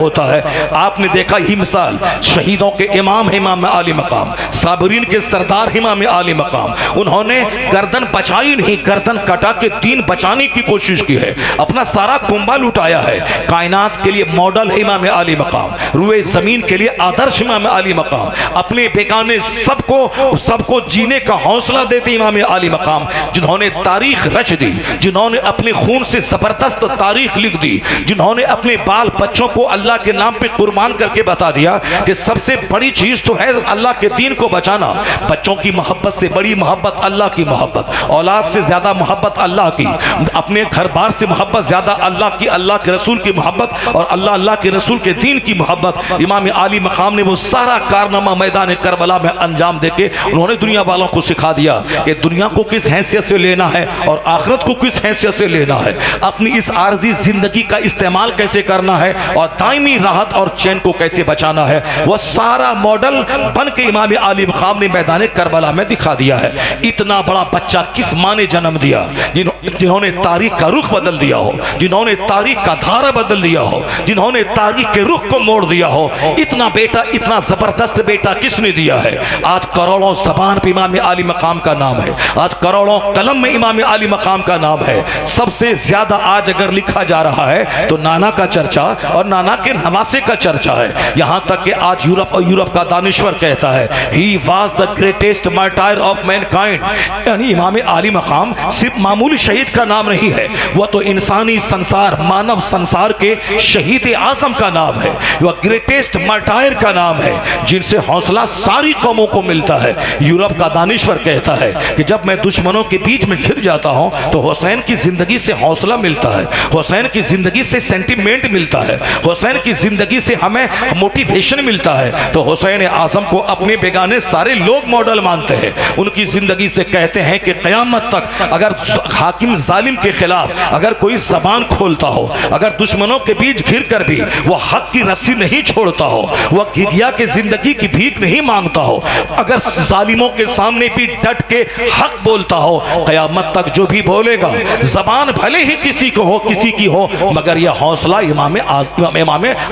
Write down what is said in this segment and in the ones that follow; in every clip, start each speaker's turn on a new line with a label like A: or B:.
A: होता है। आपने देखा ही मिसाल शहीदों के इमाम इमाम आली मकाम, साबरीन के सरदार इमाम आली मकाम, उन्होंने गर्दन बचाई नहीं, गर्दन कटा के दीन बचाने की कोशिश की है, अपना सारा कुंभा लुटाया है। कायनात के लिए मॉडल इमाम आली मकाम, रुए जमीन के लिए आदर्श इमाम आली मकाम, अपने बेगाने सबको जीने का हौसला देते इमाम आली मकाम, जिन्होंने तारीख रच दी, जिन्होंने अपने खून से जबरदस्त तारीख लिख दी, जिन्होंने अपने बाल बच्चों को अल्लाह के नाम पे कुर्बान करके बता दिया कि सबसे बड़ी चीज तो है अल्लाह के दीन को बचाना। बच्चों की मोहब्बत से बड़ी मोहब्बत अल्लाह की मोहब्बत, औलाद से ज्यादा मोहब्बत अल्लाह की, अपने घर बार से मोहब्बत ज्यादा अल्लाह की, अल्लाह के रसूल की मोहब्बत और अल्लाह के रसूल के दीन की मोहब्बत। इमाम आली मकाम ने वो सारा कारनामा मैदान करबला में अंजाम देके उन्होंने दुनिया वालों को सिखा दिया कि दुनिया को किस हैसियत से लेना है और आखिरत को किस हैसियत से लेना है, अपनी इस आर्जी जिंदगी का इस्तेमाल कैसे करना है और दायमी राहत और चैन को कैसे बचाना है। वह सारा मॉडल बन के इमाम आली मकाम ने मैदान करबला में दिखा दिया है। इतना बड़ा बच्चा किस माँ ने जन्म दिया, जिन्होंने तारीख का रुख बदल दिया हो, जिन्होंने तारीख का धारा बदल दिया हो, जिन्होंने तारीख के रुख को मोड़ दिया हो। इतना बेटा, इतना जबरदस्त बेटा किसने दिया है। आज करोड़ों जबान पे इमाम आली मकाम का नाम है, आज करोड़ों कलम में इमाम आली मकाम का नाम है। सबसे ज्यादा आज अगर लिखा जा रहा है तो नाना का चर्चा और नाना के नवासे का चर्चा है। यहां तक कि आज यूरोप का दानिश्वर कहता है he was the greatest martyr of mankind, यानी इमाम आली मकाम सिर्फ मामूली शहीद का नाम नहीं है, वह तो इंसानी संसार, मानव संसार के शहीद आजम का नाम है, वह ग्रेटेस्ट मार्टायर का नाम है, जिनसे हौसला सारी कौमों को मिलता है। यूरोप का दानिश्वर कहता है कि जब मैं दुश्मनों के बीच में घिर जाता हूं तो हुसैन की जिंदगी से हौसला मिलता है, हुसैन की जिंदगी से सेंटिमेंट मिलता है, हुसैन की जिंदगी से हमें मोटिवेशन मिलता है। तो हुसैन आजम को अपने बेगाने सारे लोग मॉडल मानते हैं, उनकी जिंदगी से कहते हैं कि क़यामत तक अगर हाकिम जालिम के खिलाफ अगर कोई जबान खोलता हो, अगर दुश्मनों के बीच घिर कर भी वो हक की रस्सी नहीं छोड़ता हो, वह घिघिया के जिंदगी की भीख नहीं मांगता हो, अगर जालिमों के सामने भी डट के हक बोलता हो, क़यामत तक जो भी बोलेगा जबान भले ही किसी को हो, किसी की हो, मगर यह हौसला इमाम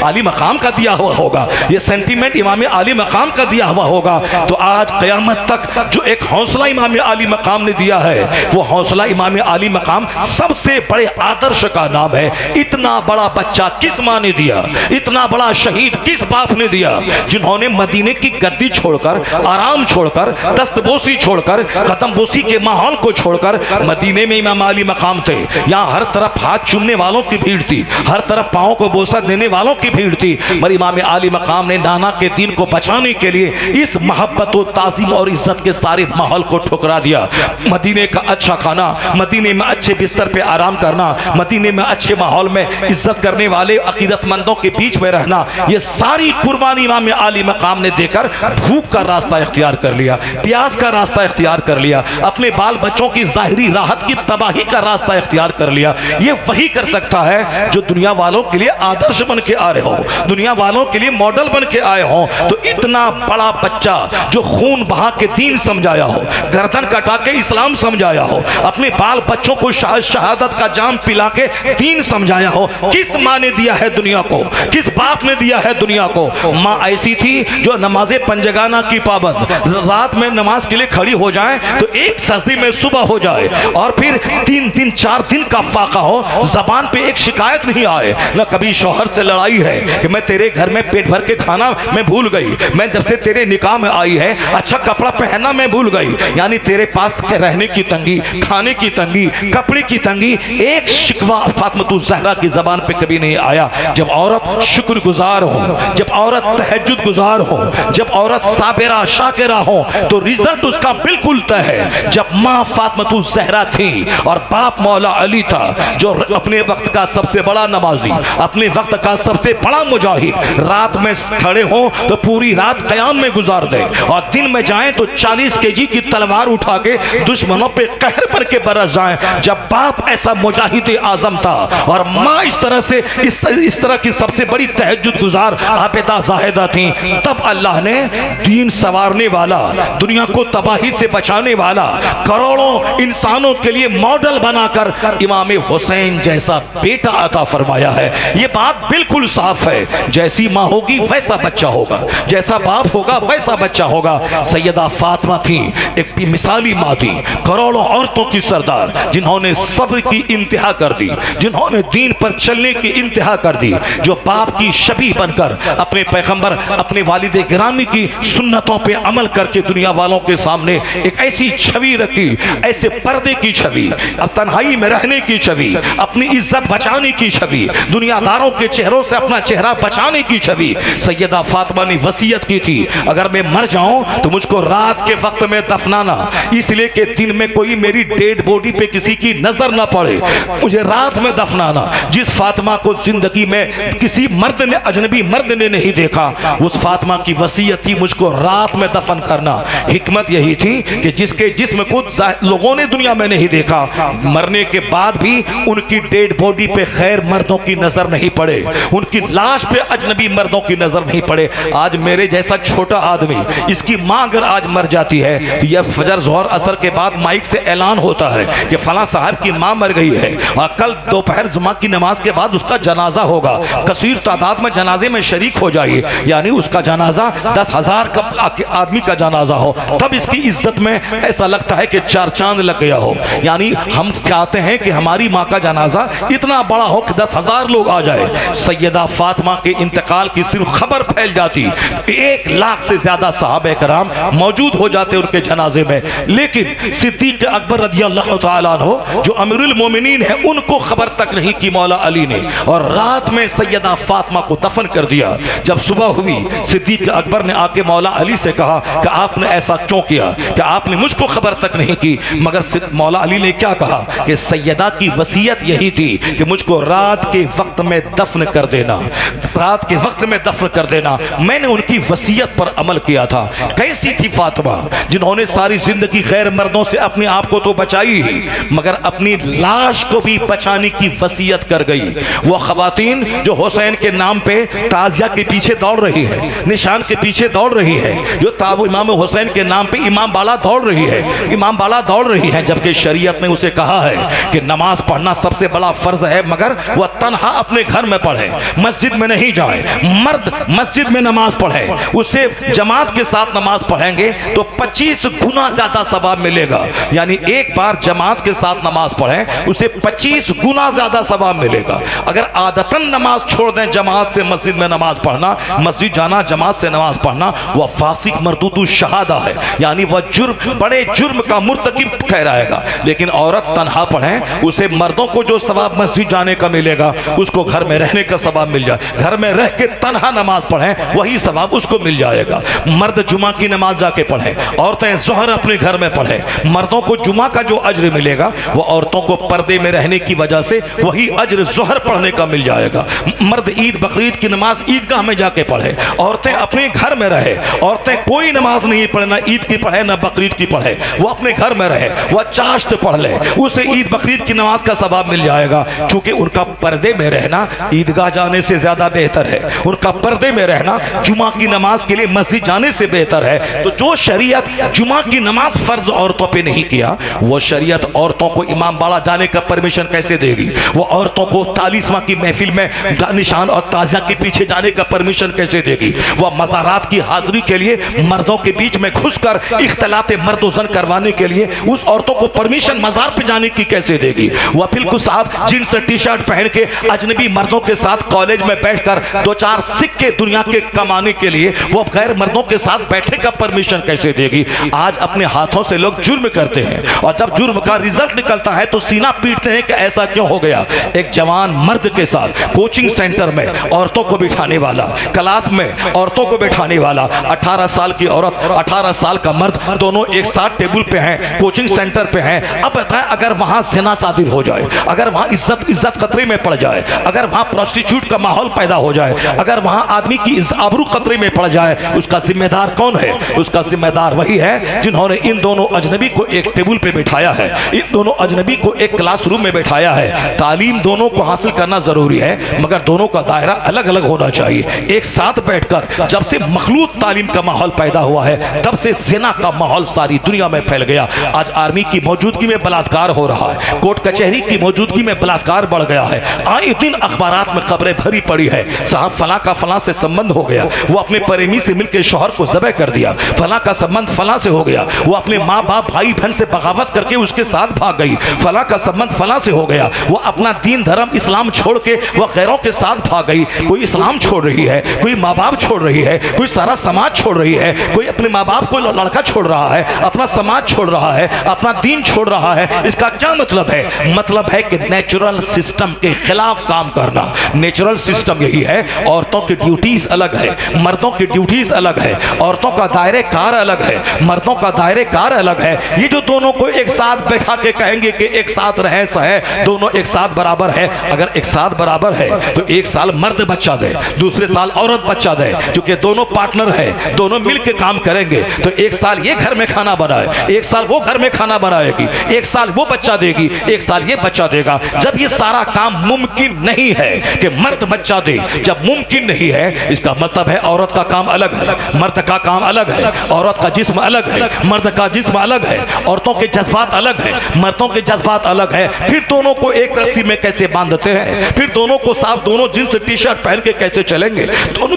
A: आली मकाम का दिया हुआ होगा, ये सेंटीमेंट इमाम आली मकाम का दिया हुआ होगा। तो आज क़यामत तक जो एक हौसला इमाम आली मकाम ने दिया है, वो हौसला इमाम आली मकाम सबसे बड़े आदर्श का नाम है। इतना बड़ा बच्चा किस माँ ने दिया, इतना बड़ा शहीद किस बाप ने दिया, जिन्होंने मदीने की गद्दी छोड़कर, आराम छोड़कर, दस्तबोसी छोड़कर, कदमबोसी के माहौल को छोड़कर मदीने में इमाम आली मकाम थे। यहाँ हर तरफ हाथ चूमने वालों की भीड़ थी, हर तरफ पाँव को बोसा देने वालों की भीड़ थी, पर इमाम आली मकाम ने नाना के दीन को बचाने के लिए इस मोहब्बत और ताज़ीम और इज्जत के सारे माहौल को ठुकरा दिया। मदीने का अच्छा खाना, मदीने में अच्छे बिस्तर पे आराम करना, मदीने में अच्छे माहौल में इज्जत करने वाले अकीदतमंदों के बीच में रहना, ये सारी कुर्बानी इमाम आली मकाम ने देकर भूख का रास्ता इख्तियार कर लिया, प्यास का रास्ता इख्तियार कर लिया, अपने बाल बच्चों की जाहिरी राहत की तबाही का रास्ता इख्तियार कर लिया। ये वही कर सकता है जो दुनिया वालों के लिए आदर्श बन के आ रहे हो, दुनिया वालों के लिए मॉडल बन के आए हो। तो इतना बड़ा बच्चा जो खून बहा के दीन समझाया हो, गर्दन कटा के इस्लाम समझाया हो, अपने बाल बच्चों को शहादत का जाम पिला के दीन समझाया हो, किस माँ ने दिया है दुनिया को, किस बाप ने दिया है दुनिया को। माँ ऐसी थी जो नमाज़े पंजगाना की पाबंद, रात में नमाज के लिए खड़ी हो जाए तो एक सजदे में सुबह हो जाए और फिर 3-4 दिन का फाका हो, जबान पे एक शिकायत नहीं आए, न कभी शौहर से लड़ाई है कि मैं तेरे घर में पेट भर के खाना मैं भूल गई, मैं जब से तेरे निकाह में आई है अच्छा कपड़ा पहनना मैं भूल गई, यानी तेरे पास रहने की तंगी, खाने की तंगी, कपड़े की तंगी, एक शिकवा फातिमा ज़हरा की जबान पे कभी नहीं आया। जब औरत शुक्रगुजार हो, जब औरत तहज्जुद गुजार हो, जब औरत साबिरा शाकिरा हो, तो रिजल्ट उसका बिल्कुल तय है। जब माँ फातिमा ज़हरा थी और बाप मौला अली था जो अपने वक्त का सबसे बड़ा नमाजी, अपने वक्त का सबसे बड़ा मुजाहिद, रात में खड़े हो तो पूरी रात क़याम में गुजार दे और दिन में जाएं तो 40 केजी की तलवार उठा के दुश्मनों पे कहर पर के बरस जाएं, जब बाप ऐसा मुजाहिद आजम था और माँ इस तरह से इस तरह की सबसे बड़ी तहज्जुद गुजार आबिदा जाहिदा थी, तब अल्लाह ने दीन संवारने वाला, दुनिया को तबाही से बचाने वाला, करोड़ों इंसानों के लिए मॉडल बनाकर इमाम हुसैन जैसा बेटा अता फरमाया है। ये बात बिल्कुल साफ है, जैसी माँ होगी वैसा बच्चा होगा, जैसा बाप होगा वैसा बच्चा होगा। सैयदा फातिमा थी एक मिसाली माँ थी, करोड़ों औरतों की सरदार, जिन्होंने सब्र की इंतहा कर दी, जिन्होंने दीन पर चलने की इंतहा कर दी, जो बाप की शबीह बनकर अपने पैगंबर, अपने वालिद गिरामी की सुन्नतों पे अमल करके दुनिया वालों के सामने एक ऐसी छवि रखी, ऐसे पर्दे की छवि, अब तन्हाई में रहने की छवि, अपनी इज्जत बचाने की छवि, दुनियादारों के चेहरों से अपना चेहरा बचाने की छवि। सैयदा फातिमा ने वसीयत की थी, अगर मैं मर जाऊं तो मुझको रात के वक्त में दफनाना, इसलिए कि दिन में कोई मेरी डेड बॉडी पे किसी की नजर ना पड़े, मुझे रात में दफनाना। जिस फातिमा को जिंदगी में किसी मर्द ने, अजनबी मर्द ने नहीं देखा, उस फातिमा की वसीयत थी मुझको रात में दफन करना। हिकमत यही थी कि जिसके जिस्म को लोगों ने दुनिया में नहीं देखा, मरने के बाद भी उनकी डेड बॉडी पे खैर मर्दों की नजर नहीं पड़े, उनकी लाश पे अजनबी मर्दों की नजर नहीं पड़े। आज मेरे जैसा छोटा आदमी, इसकी माँ अगर आज मर जाती है तो यह फजर जोहर असर के बाद माइक से ऐलान होता है कि फला साहब की माँ मर गई है और कल दोपहर जुमा की नमाज के बाद उसका जनाजा होगा, कसीर तादाद में जनाजे में शरीक हो जाइए, यानी उसका जनाजा 10,000 का आदमी का जनाजा हो, तब इसकी इज्जत में ऐसा लगता है कि 4 चांद लग गया हो। यानी हम चाहते हैं कि हमारी माँ का जनाजा इतना बड़ा हो कि 10,000 लोग आ जाए। सैयदा फातिमा के इंतकाल की सिर्फ खबर फैल जाती, 1 लाख से ज्यादा सहाबे कराम मौजूद हो जाते उनके जनाजे में, लेकिन सिद्दीक अकबर रज़ियल्लाहु ताला अन्हु जो अमीरुल मोमिनीन है, उनको खबर तक नहीं की मौला अली ने, और रात में सैयदा फातिमा को दफन कर दिया। जब सुबह हुई, सिद्दीक अकबर ने आके मौला अली से कहा कि आपने ऐसा क्यों किया, कि आपने मुझको खबर तक नहीं की। मगर मौला अली ने क्या कहा कि सैयदा की वसीयत यही थी कि मुझको रात के वक्त में दफन कर देना, रात के वक्त में दफन कर देना। मैंने उनकी वसीयत पर अमल किया था। कैसी थी फातिमा, जिन्होंने सारी जिंदगी गैर मर्दों से अपने आप को तो बचाई ही, मगर अपनी लाश को भी बचाने की वसीयत कर गई। वो खवातीन जो हुसैन के नाम पे ताजिया के पीछे दौड़ रही है, निशान के पीछे दौड़ रही है, जो ताबू इमाम हुसैन के नाम पे इमाम बाला दौड़ रही है, इमाम बाला दौड़ रही है, जबकि शरीयत ने उसे कहा है कि नमाज पढ़ना सबसे बड़ा फर्ज है, मगर वह तन्हा अपने घर में पढ़े, मस्जिद में नहीं जाए। मर्द मस्जिद में नमाज पढ़े, उसे जमात के साथ नमाज पढ़ेंगे तो 25 गुना ज्यादा सवाब मिलेगा। यानी एक बार जमात के साथ नमाज पढ़े उसे 25 गुना ज्यादा सवाब मिलेगा। अगर आदतन नमाज छोड़ दें, जमात से मस्जिद में नमाज पढ़ना, मस्जिद जाना, जमात से नमाज पढ़ना, वह फासिक मरदूदु शहादा है, यानी वह जुर्म, बड़े जुर्म का मुर्तकिब कहलाएगा। लेकिन औरत तन्हा पढ़े, उसे मर्दों को जो सवाब मस्जिद जाने का मिलेगा, उसको घर में रहने का सवाब मिल जाए। घर में रह के तन्हा नमाज पढ़े, वही सवाब उसको मिल जाएगा। मर्द जुमा की नमाज जाके पढ़े, औरतें ज़ोहर अपने घर में पढ़े, मर्दों को जुमा का जो अज्र मिलेगा वो औरतों को पर्दे में रहने की वजह से वही अज्र ज़ोहर पढ़ने का मिल जाएगा। मर्द ईद बकरीद की नमाज ईदगाह में जाके पढ़े, औरतें अपने घर में रहे, औरतें कोई नमाज नहीं पढ़े, ना ईद की पढ़े ना बकरीद की पढ़े, वो अपने घर में रहे, वह चाश्त पढ़ ले, उसे ईद बकरीद की नमाज का सवाब मिल जाएगा। क्योंकि उनका पर्दे में रहना ईदगाह जाने से ज्यादा बेहतर है, उनका पर्दे में रहना जुमा की नमाज के लिए मस्जिद जाने से बेहतर है। तो जो शरीयत जुमा की नमाज फर्ज औरतों पे नहीं किया, वो शरीयत औरतों को इमाम बाड़ा जाने का परमिशन कैसे देगी? वो औरतों को 40वां की महफिल में निशान और ताजिया के पीछे जाने का परमिशन कैसे देगी? वह मज़ारात की हाजिरी के लिए मर्दों के बीच में घुसकर इख्तलाते मर्द व ज़न करवाने के लिए उस औरतों को परमिशन मज़ार पे जाने की कैसे देगी? वह बिल्कुल साहब जींस टी शर्ट पहन के अजनबी मर्दों के साथ कॉलेज में बैठकर 2-4 सिक्के दुनिया के कमाने के लिए वो गैर मर्दों के साथ बैठने का परमिशन कैसे देगी? आज अपने हाथों से लोग जुर्म करते हैं और जब जुर्म का रिजल्ट निकलता है तो सीना पीटते हैं कि ऐसा क्यों हो गया। एक जवान मर्द के साथ कोचिंग सेंटर में औरतों को बिठाने वाला, क्लास में औरतों को बिठाने वाला, 18 साल की औरत 18 साल का मर्द दोनों एक साथ टेबल पे हैं, कोचिंग सेंटर पे हैं। अब बताएं अगर वहां ज़िना सादिर हो जाए, अगर वहां इज्जत खतरे में पड़ जाए, अगर वहां प्रोस्टिट्यूट का माहौल पैदा हो जाए, अगर वहां आदमी की आबरू खतरे में पड़ जाए, उसका जिम्मेदार कौन है? उसका जिम्मेदार वही है जिन्होंने इन दोनों अजनबी को एक टेबल पे बिठाया है, इन दोनों अजनबी को एक क्लासरूम में बैठाया है। तालीम दोनों को हासिल करना जरूरी है, मगर दोनों का दायरा अलग अलग होना चाहिए। एक साथ बैठकर जब से मखलूत तालीम का माहौल पैदा हुआ है, तब से ज़िना का माहौल सारी दुनिया में फैल गया। आज आर्मी की मौजूदगी में बलात्कार हो रहा है, कोर्ट कचहरी की मौजूदगी में बलात्कार बढ़ गया है। आए दिन अखबारात में खबरें भरी पड़ी है, साहब फला का फला से संबंध हो गया, वो अपने प्रेमी से मिलकर शौहर को ज़बह कर दिया, फला का संबंध फला से हो गया, वो अपने माँ बाप भाई बहन से बगावत करके उसके साथ भाग गई, फला का संबंध फला से हो गया, वो अपना दीन धर्म इस्लाम छोड़ के वह गैरों के साथ भाग गई। कोई इस्लाम छोड़ रही है, कोई माँ बाप छोड़ रही है, कोई सारा समाज छोड़ रही है, कोई अपने माँ बाप को लड़का छोड़ रहा है, अपना समाज छोड़ रहा है, अपना दीन छोड़ रहा है। इसका क्या मतलब है? मतलब है कि नेचुरल सिस्टम के खिलाफ काम करना। नेचुरल सिस्टम यही है, औरतों की ड्यूटीज अलग है, मर्दों की ड्यूटीज अलग है, औरतों का दायरे कार अलग है, मर्दों का दायरे कार अलग है। ये जो दोनों को एक साथ बैठा के कहेंगे कि एक साथ रहे सहे, दोनों एक साथ बराबर है, अगर एक साथ बराबर है तो एक साल मर्द बच्चा दे, दूसरे साल औरत बच्चा दे, क्योंकि दोनों पार्टनर है, दोनों मिलकर काम करेंगे तो एक साल ये घर में खाना बनाए, एक साल वो घर में खाना बनाएगी, एक साल वो बच्चा देगी, एक साल ये बच्चा देगा। जब ये सारा काम मुमकिन नहीं है कि मर्द बच्चा दे, जब मुमकिन नहीं है, इसका मतलब है औरत का काम अलग है, मर्द का काम अलग है, औरत का जिस्म अलग है, मर्द का जिस्म अलग है, औरतों के जज्बात अलग है, मर्दों के जज्बात अलग है। फिर दोनों को एक रस्सी में कैसे बांधते हैं? फिर दोनों को साफ, दोनों जींस टी शर्ट पहन के कैसे चलेंगे?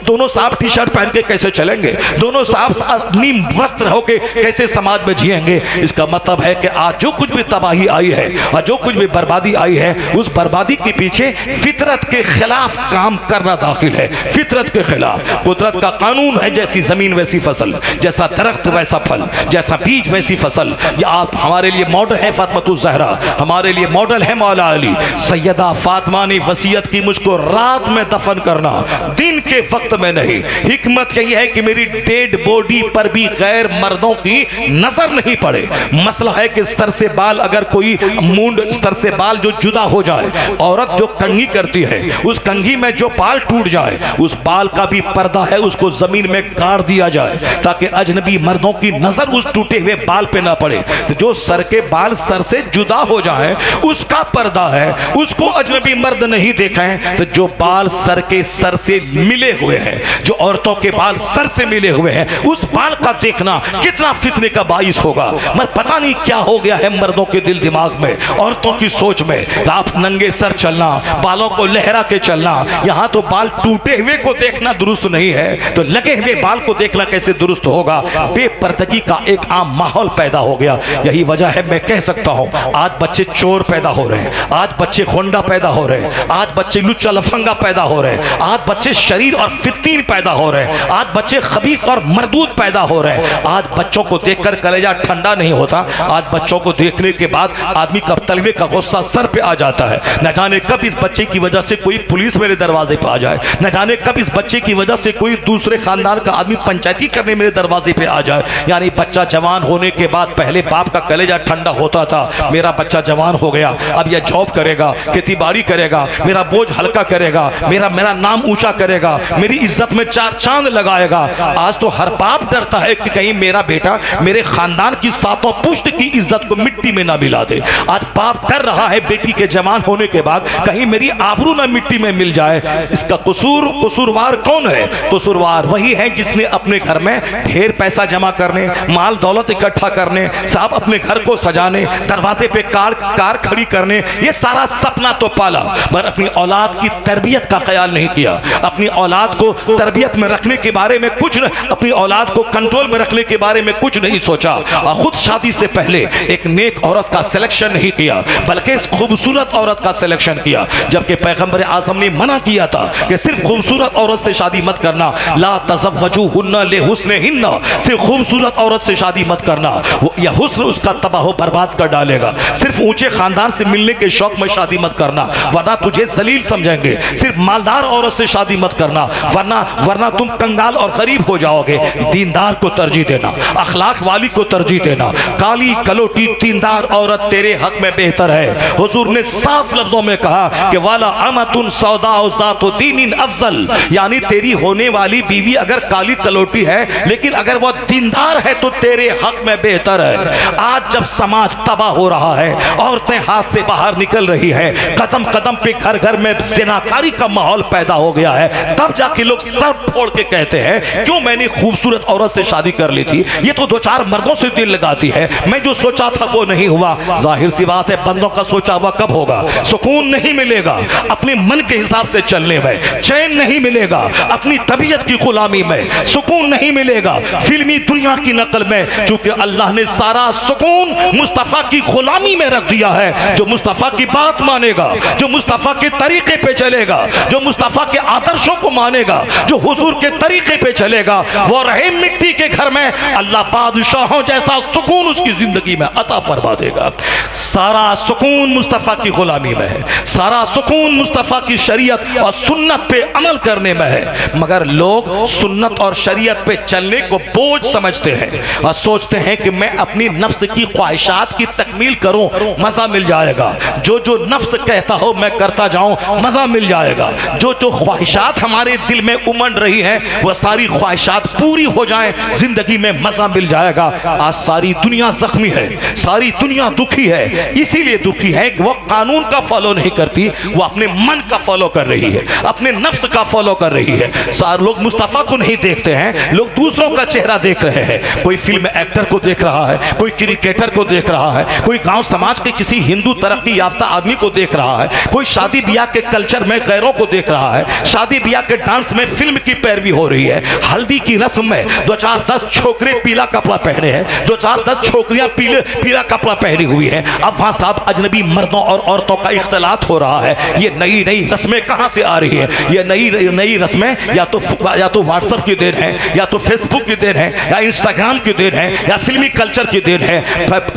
A: दोनों साफ टी शर्ट पहन के कैसे चलेंगे? दोनों साफ नीम वस्त्र होके कैसे समाज में जिएंगे? इसका मतलब है कि आज जो कुछ भी तबाही आई है और जो कुछ भी बर्बादी आई है, उस बर्बादी के पीछे फितरत के खिलाफ काम करना दाखिल है। फितरत के खिलाफ कुदरत का कानून है, जैसी जमीन वैसी फसल, जैसा दरख्त वैसा फल, जैसा बीज वैसी फसल। ये आप हमारे लिए मॉडल है फातिमातुज़ ज़हरा, हमारे लिए मॉडल है मौला अली। सैयदा फातिमा ने वसीयत की मुझको रात में दफन करना, दिन के वक्त में नहीं। हिकमत यही है कि मेरी डेड बॉडी पर भी गैर मर्दों की नजर नहीं पड़े। मसला है कि सर से बाल, अगर कोई मूंड सर से बाल जो जुदा हो जाए, औरत जो कंघी करती है, उस कंघी में जो बाल टूट जाए, उस बाल का भी पर्दा है, उसको जमीन में गाड़ दिया जाए ताकि अजनबी मर्दों की नजर उस टूटे हुए बाल पे ना पड़े। तो जो सर के बाल सर से जुदा हो जाए, उसका पर्दा है, उसको अजनबी मर्द नहीं देखें। तो जो बाल सर से मिले हुए हैं, जो औरतों के बाल सर से मिले हुए हैं, उस बाल का देखना कितना फितने का बाइस होगा। मगर पता नहीं क्या हो गया है मर्दों के दिल दिमाग में, औरतों की सोच में। आप नंगे सर चलना, बालों को लहरा के चलना, यहाँ तो बाल टूटे हुए को देखना दुरुस्त नहीं है, तो लगे हुए बाल को देखना कैसे दुरुस्त होगा? बेपर्दगी का एक आम माहौल पैदा हो गया। यही वजह है, मैं कह सकता हूँ, आज बच्चे चोर पैदा हो रहे हैं, आज बच्चे खोंडा पैदा हो रहे हैं, आज बच्चे लुच्चा लफंगा पैदा हो रहे हैं, आज बच्चे शरीर और फित्तीन पैदा हो रहे हैं, आज बच्चे खबीस और मरदूद पैदा हो रहे हैं। आज बच्चों को देखकर कलेजा ठंडा नहीं होता। आज बच्चों को देखने के बाद आदमी का तलवे का गुस्सा सर पे आ जाता है। न जाने कब इस बच्चे की वजह से कोई पुलिस मेरे दरवाजे पे आ जाए, न जाने कब इस बच्चे की वजह से कोई दूसरे खानदान का आदमी पंचायती करने मेरे दरवाजे पे आ जाए। यानी बच्चा जवान होने के बाद पहले बाप का कलेजा ठंडा होता था, मेरा बच्चा जवान हो गया, अब यह जॉब करेगा, खेतीबाड़ी करेगा, मेरा बोझ हल्का करेगा, मेरा नाम ऊंचा करेगा, मेरी इज्जत में चार चांद लगाएगा। आज तो हर बाप डरता है कि कहीं मेरा बेटा मेरे खानदान की सातों पुश्त की इज्जत को मिट्टी में ना मिला दे। आज बाप डर रहा है बेटी के जवान होने के बाद कहीं मेरी आबरू ना मिट्टी में मिल जाए। इसका कसूरवार कौन है? कसूरवार वही है जिसने अपने घर में ढेर पैसा जमा करने, माल दौलत इकट्ठा करने, साहब अपने घर को सजाने, दरवाजे पे कार खड़ी करने, ये सारा सपना तो पाला, पर अपनी औलाद की तरबियत का ख्याल नहीं किया। अपनी औलाद को तरबियत में रखने के बारे में कुछ, अपनी औलाद को कंट्रोल में रखने के बारे में कुछ नहीं सोचा। और खुद शादी से पहले एक नेक औरत का सिलेक्शन नहीं किया, बल्कि खूबसूरत औरत का सिलेक्शन किया। जबकि पैगंबर आज़म ने मना किया था कि सिर्फ खूबसूरत औरत से शादी मत करना, ला तज़व्वजूहुन्ना लिहुस्निहिन्ना, सिर्फ खूबसूरत औरत से शादी मत करना, यह हुस्न उसका तबाह बर्बाद कर डालेगा। सिर्फ ऊंचे खानदान से मिलने के शौक में शादी मत करना, वरना तुझे जलील समझेंगे। सिर्फ मालदार औरत से शादी मत करना, वरना वरना तुम कंगाल और गरीब हो जाओगे। दीनदार को तरजीह देना, अखलाक वाली को तरजीह देना। काली कलोटी दीनदार औरत तेरे हक में बेहतर है। हुजूर ने साफ लफ्जों में कहा कि वाला अमतुन सौदा ज़ातु दीनिन अफजल, यानी तेरी होने वाली बीवी अगर काली कलोटी है लेकिन अगर वो दीनदार है तो तेरे हक में बेहतर है। आज जब समाज तबाह हो रहा है, औरतें हाथ से बाहर निकल रही है, कदम कदम पे घर घर में ज़िनाकारी का माहौल पैदा हो गया है, तब जाके लोग सर फोड़ के कहते हैं क्यों मैंने खूबसूरत औरत से शादी कर ली थी, ये तो दो चार मर्दों से दिल लगाती है, मैं जो सोचा था वो नहीं हुआ। जाहिर सी बात है, बंदों का सोचा हुआ कब होगा? सुकून नहीं मिलेगा अपने मन के हिसाब से चलने में, चैन नहीं मिलेगा अपनी तबीयत की गुलामी में, सुकून नहीं मिलेगा फिल्मी दुनिया की नकल में, क्योंकि अल्लाह ने सारा सुकून मुस्तफा की गुलामी में रख दिया है। जो मुस्तफा की बात मानेगा, जो मुस्तफा के तरीके पे चलेगा, जो मुस्तफा के आदर्शों को मानेगा, जो हुजूर के तरीके पे चलेगा, वो रहे मिट्टी के घर में, अल्लाह बादशाहों जैसा सुकून उसकी जिंदगी में अता फरमा देगा। सारा सुकून मुस्तफा की गुलामी में है, सारा सुकून मुस्तफा की शरीयत और सुन्नत पे अमल करने में है। मगर लोग सुन्नत और शरीयत पे चलने को बोझ समझते हैं और सोचते हैं कि मैं अपनी नफ्स की ख्वाहिशात की तकमील करूं, मजा मिल जाएगा। जो जो नफ्स कहता हो मैं करता जाऊं, मजा मिल जाएगा। जो जो ख्वाहिशात हमारे दिल में उमड़ रही है वह सारी ख्वाहिशात पूरी हो जाएं, जिंदगी में मजा मिल जाएगा। आज सारी दुनिया जख्मी है, सारी दुनिया दुखी है, इसीलिए दुखी है कि वो कानून का फॉलो नहीं करती, वो अपने मन का फॉलो कर रही है, अपने नफ्स का फॉलो कर रही है। सारे लोग मुस्तफा को नहीं देखते हैं, लोग दूसरों का चेहरा देख रहे हैं। कोई फिल्म एक्टर को देख रहा है, कोई क्रिकेटर को देख रहा है, कोई गांव समाज के किसी हिंदू तरक्की याफ्ता आदमी को देख रहा है, कोई शादी ब्याह के कल्चर में गैरों को देख रहा है, शादी ब्याह के डांस में फिल्म की पैरवी हो रही है, हल्दी की रस्म में 2-4-10 छोकरे पीला कपड़ा पहने हैं, 2-4-10 छोकरियां पीला कपड़ा पहनी हुई है। अब वहां साहब अजनबी मर्दों और औरतों का इख्तलात हो रहा है। ये नई नई रस्में कहां से आ रही है? ये नई रस्में या तो व्हाट्सएप की देन है, या तो फेसबुक की देन है, या इंस्टाग्राम की देन है, या फिल्मी कल्चर की देन है।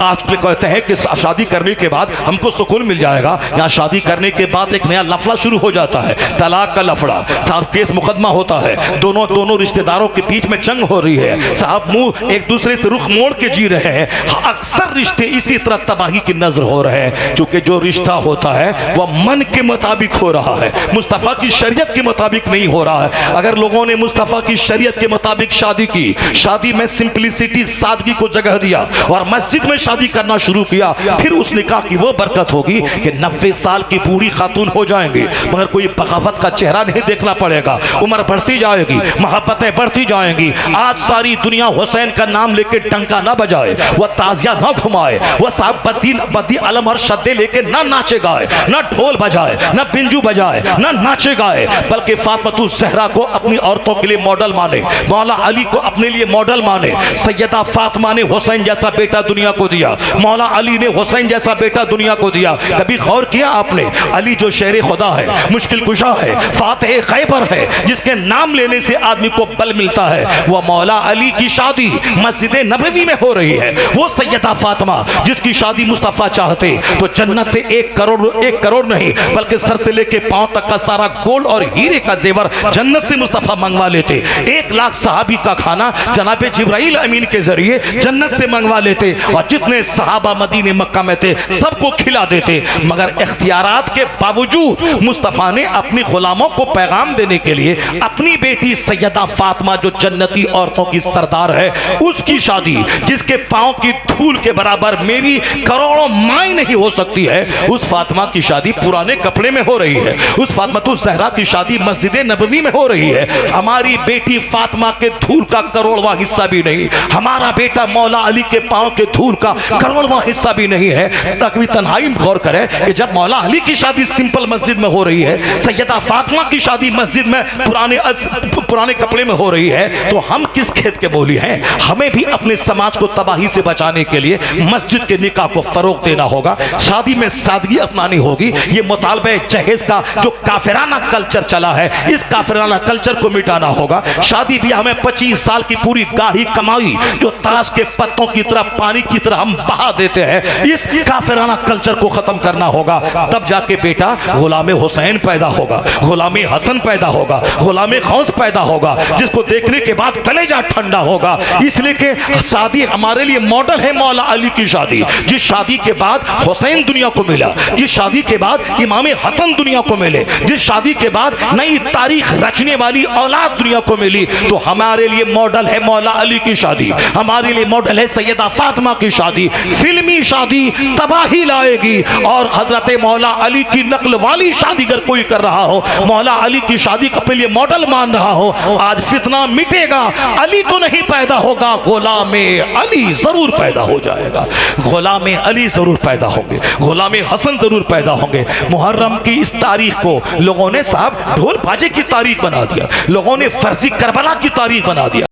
A: आज कहते हैं कि शादी करने के बाद हमको सुकून मिल जाएगा, या शादी करने के बाद एक नया लफड़ा शुरू हो जाता है, तलाक का लफड़ा साहब, केस मुकदमा होता है, दोनों रिश्तेदारों के बीच में जंग हो रही है साहब, मुंह एक दूसरे से रुख मोड़ के जी रहे हैं। अक्सर रिश्ते इसी तरह तबाही की नजर हो रहे हैं, क्योंकि जो रिश्ता होता है वह मन के मुताबिक हो रहा है, मुस्तफा की शरीयत के मुताबिक नहीं हो रहा है। अगर लोगों ने मुस्तफा की शरीयत के मुताबिक शादी की, शादी में सिंपलिसिटी सादगी को जगह दिया और मस्जिद में शादी करना शुरू किया, फिर उस निकाह की वो बरकत होगी कि 90 साल की बूढ़ी खातून हो जाएंगी, मगर कोई बगावत का चेहरा नहीं देखना पड़ेगा, उम्र बढ़ती जाएगी, मोहब्बतें बढ़ती जाएंगी। आज सारी दुनिया हुसैन का नाम लेके डंका ना बजाए, वह ताजिया ना घुमाए, वह साहब बदी अलम और शद्दे लेके ना नाचे गाए, ना ढोल बजाए, ना बिंजू बजाए, ना नाचे गाए, बल्कि फातिमा ज़हरा को अपनी औरतों के लिए मॉडल माने, मौला अली को अपने लिए मॉडल माने। सैयदा फातिमा ने हुसैन जैसा बेटा दुनिया को दिया, मौला अली ने हुसैन जैसा बेटा दुनिया को दिया। कभी गौर किया आपने? अली जो शेर खुदा है, मुश्किल कुशा है, फातिह खैबर है, जिसके नाम लेने से आदमी को बल मिलता है, वह मौला अली की शादी मस्जिद नबवी में हो रही है। वो सैयदा फातिमा जिसकी शादी मुस्तफा चाहते तो जन्नत से 1 करोड़ नहीं बल्कि सर से लेके पांव तक का सारा गोल्ड और हीरे का जेवर जन्नत से मुस्तफा मंगवा लेते। 1 लाख सहाबी का खाना जनाबे जिब्राइल अमीन के जरिए जन्नत से मंगवा लेते, और जितने सहाबा मदीने मक्का में थे सबको खिला देते। मगर इख्तियारात के बावजूद मुस्तफा ने अपनी गुलामों को पैगाम देने के लिए अपनी बेटी सैयदा फातिमा जो जन्नती औरतों की सरदार है उसकी शादी, जिसके पांव की धूल के बराबर मेरी करोड़ों माई नहीं हो सकती है, उस फातिमा की शादी पुराने कपड़े में हो रही है। उस फातिमा ज़हरा की शादी मस्जिद नबवी में हो रही है। हमारी बेटी फातिमा के धूल का करोड़वां हिस्सा भी नहीं, हमारा बेटा मौला अली के पांव के धूल का करोड़वां हिस्सा भी नहीं है। तकवी तन्हाई में गौर करें कि जब मौला अली की शादी सिंपल मस्जिद में हो रही है, सैयदा फातिमा की शादी मस्जिद में पुराने कपड़े में हो रही है, तो हम किस खेत के बोली हैं? हमें भी अपने समाज को तबाही से बचाने के लिए मस्जिद के निकाह को फरोग देना होगा, शादी में सादगी अपनानी होगी। ये मुतालबे जहेज का जो काफिराना कल्चर चला है, इस काफिराना कल्चर को मिटाना होगा। शादी ब्याह में 25 साल की पूरी गाढ़ी कमाई जो ताश के पत्तों की तरह पानी की तरह हम बहा देते हैं, इस काफिराना कल्चर को खत्म करना होगा। तब जाके बेटा गुलाम हुसैन पैदा होगा, गुलाम हसन पैदा पैदा होगा, गुलाम खौस पैदा होगा, जिसको देखने के बाद कलेजा ठंडा होगा। इसलिए कि शादी हमारे लिए मॉडल है मौला अली की शादी। जिस शादी के बाद हुसैन दुनिया को मिला, जिस शादी के बाद इमाम हसन दुनिया को मिले, जिस शादी के बाद नई तारीख रचने वाली औलाद दुनिया को मिली, तो हमारे लिए मॉडल है मौला अली की शादी, हमारे लिए मॉडल है सैयदा फातिमा की शादी। फिल्मी शादी तबाही लाएगी, और हजरत मौला अली की नकल वाली शादी अगर कोई कर रहा हो, मौला अली की शादी को अपने लिए मॉडल मान रहा हो, आज फितना मिटेगा, अली तो नहीं पैदा होगा, गुलाम अली जरूर पैदा हो जाएगा, गुलाम अली जरूर पैदा होंगे, गुलाम हसन जरूर पैदा होंगे। मुहर्रम की इस तारीख को लोगों ने साहब ढोल बाजे की तारीख बना दिया, लोगों ने फर्जी करबला की तारीख बना दिया।